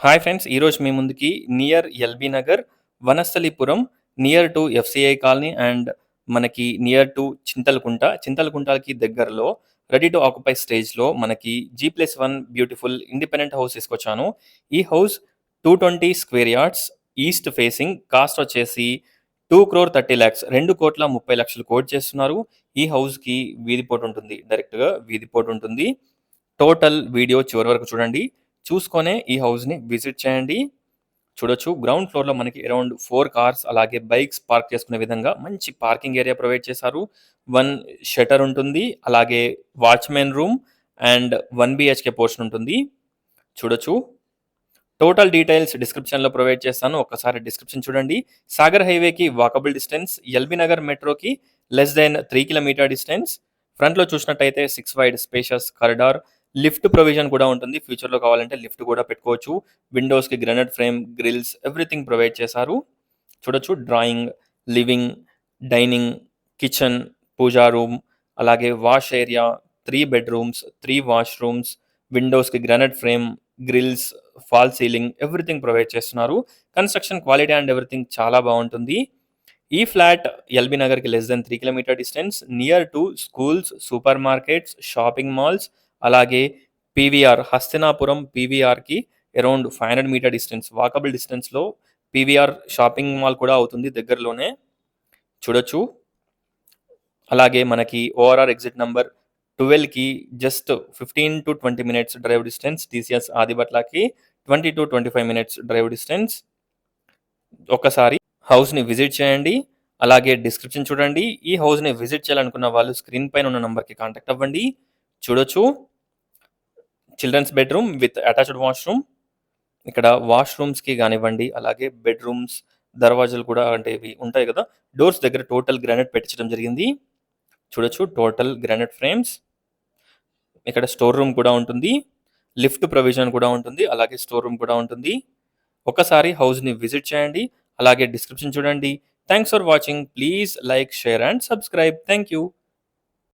Hi friends! ఈరోజు మీ ముందుకి near LB Nagar, Vanasthalipuram, near to FCI colony and మనకి నియర్ టు చింతలకుంట. చింతలకుంటకి దగ్గరలో రెడీ టు ఆక్యుపై స్టేజ్‌లో మనకి జీ+1 బ్యూటిఫుల్ ఇండిపెండెంట్ హౌస్ తీసుకొచ్చాను. ఈ house 220 square yards, east facing, cost వచ్చేసి 2,30,00,000 2,30,00,000 కోట్ చేస్తున్నారు. ఈ హౌస్‌కి వీధి పోటు ఉంటుంది. డైరెక్ట్‌గా వీధి పోటు ఉంటుంది. టోటల్ వీడియో చివరి వరకు చూడండి. చూసుకొనే ఈ హౌస్‌ని విజిట్ చేయండి. చూడొచ్చు గ్రౌండ్ ఫ్లోర్‌లో మనకి అరౌండ్ 4 కార్స్ అలాగే బైక్స్ పార్క్ చేసుకునే విధంగా మంచి పార్కింగ్ ఏరియా ప్రొవైడ్ చేశారు. 1 షట్టర్ ఉంటుంది. అలాగే watchman room and 1 BHK portion ఉంటుంది. చూడొచ్చు. టోటల్ డీటెయిల్స్ డిస్క్రిప్షన్‌లో ప్రొవైడ్ చేస్తాను. ఒక్కసారి డిస్క్రిప్షన్ చూడండి. సాగర్ హైవేకి వాకబుల్ డిస్టెన్స్, ఎల్బీ నగర్ మెట్రోకి లెస్ దెన్ 3 కిలోమీటర్ డిస్టెన్స్. ఫ్రంట్‌లో చూసినట్టయితే 6 wide spacious corridor, lift provision కూడా ఉంటుంది. ఫ్యూచర్‌లో కావాలంటే లిఫ్ట్ కూడా పెట్టుకోవచ్చు. విండోస్‌కి granite frame, grills everything provide చేశారు. చూడొచ్చు drawing, living, dining, kitchen, puja room, అలాగే వాష్ ఏరియా, 3 బెడ్‌రూమ్స్, 3 వాష్‌రూమ్స్, విండోస్‌కి granite frame, grills, fall ceiling everything provide చేస్తున్నారు. కన్‌స్ట్రక్షన్ క్వాలిటీ అండ్ ఎవ్రీథింగ్ చాలా బావుంటుంది. ఈ ఫ్లాట్ ఎల్బీ నగర్‌కి less than 3 kilometer distance, near to schools, super markets, shopping malls, అలాగే PVR Hastinapuram పీవీఆర్‌కి around 500 meter distance walkable డిస్టెన్స్‌లో PVR shopping mall కూడా అవుతుంది దగ్గరలోనే. చూడొచ్చు. అలాగే మనకి ఓఆర్ఆర్ ఎగ్జిట్ నంబర్ 12కి just 15-20 minutes drive distance. TCS ఆదిబట్లకి 20-25 మినిట్స్ డ్రైవ్ డిస్టెన్స్. ఒక్కసారి హౌస్‌ని విజిట్ చేయండి. అలాగే డిస్క్రిప్షన్ చూడండి. ఈ హౌస్‌ని విజిట్ చేయాలనుకున్న వాళ్ళు స్క్రీన్ పైన ఉన్న నంబర్‌కి కాంటాక్ట్ అవ్వండి. చూడొచ్చు. Children's bedroom with attached washroom. ఇక్కడ వాష్‌రూమ్స్‌కి గానివ్వండి, అలాగే బెడ్‌రూమ్స్ దర్వాజాలు కూడా అంటే ఇవి ఉంటాయి గదా! డోర్స్ దగ్గర టోటల్ గ్రానైట్ పెట్టించడం జరిగింది. చూడొచ్చు టోటల్ గ్రానైట్ ఫ్రేమ్స్. ఇక్కడ స్టోర్ రూమ్ కూడా ఉంటుంది. లిఫ్ట్ ప్రొవిజన్ కూడా ఉంటుంది. అలాగే స్టోర్ రూమ్ కూడా ఉంటుంది. ఒక్కసారి హౌస్‌ని విజిట్ చేయండి. అలాగే డిస్క్రిప్షన్ చూడండి. Thanks for watching. Please like, share and subscribe. Thank you.